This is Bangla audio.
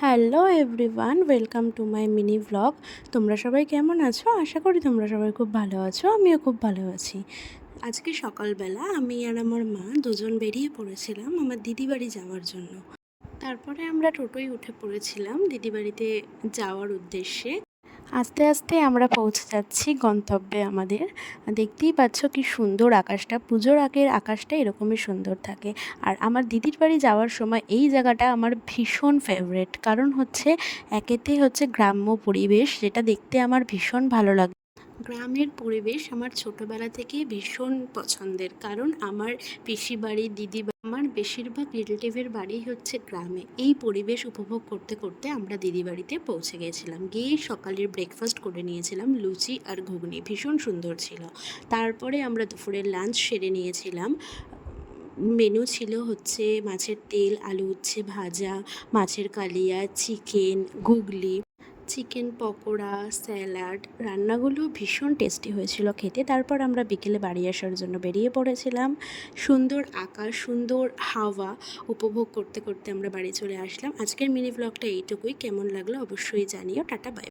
Hello everyone, welcome to my mini vlog. তোমরা সবাই কেমন আছো? আশা করি তোমরা সবাই খুব ভালো আছো। আমিও খুব ভালো আছি। আজকে সকালবেলা আমি আর আমার মা দুজন বেরিয়ে পড়েছিলাম আমার দিদি বাড়ি যাওয়ার জন্য। তারপরে আমরা টোটোয় উঠে পড়েছিলাম দিদি বাড়িতে যাওয়ার উদ্দেশ্যে। আস্তে আস্তে আমরা পৌঁছে যাচ্ছি গন্তব্যে আমাদের। দেখতেই পাচ্ছ কি সুন্দর আকাশটা, পুজোর আগের আকাশটা এরকমই সুন্দর থাকে। আর আমার দিদির বাড়ি যাওয়ার সময় এই জায়গাটা আমার ভীষণ ফেভারেট, কারণ হচ্ছে একেতে হচ্ছে গ্রাম্য পরিবেশ, যেটা দেখতে আমার ভীষণ ভালো লাগে। গ্রামের পরিবেশ আমার ছোটোবেলা থেকেই ভীষণ পছন্দের, কারণ আমার পিসি বাড়ি, আমার বেশিরভাগ রিলেটিভের বাড়ি হচ্ছে গ্রামে। এই পরিবেশ উপভোগ করতে করতে আমরা দিদি বাড়িতে পৌঁছে গেছিলাম। গিয়ে সকালের ব্রেকফাস্ট করে নিয়েছিলাম লুচি আর ঘুগনি, ভীষণ সুন্দর ছিল। তারপরে আমরা দুপুরের লাঞ্চ সেরে নিয়েছিলাম। মেনু ছিল হচ্ছে মাছের তেল, আলু উচ্ছে ভাজা, মাছের কালিয়া, চিকেন, গুগলি, চিকেন পকোড়া, স্যালাড। রান্নাগুলো ভীষণ টেস্টি হয়েছিল খেতে। তারপর আমরা বিকেলে বাড়ি আসার জন্য বেরিয়ে পড়েছিলাম। সুন্দর আকাশ, সুন্দর হাওয়া উপভোগ করতে করতে আমরা বাড়ি চলে আসলাম। আজকের মিনি ব্লগটা এইটুকুই। কেমন লাগলো অবশ্যই জানিও। Tata, by.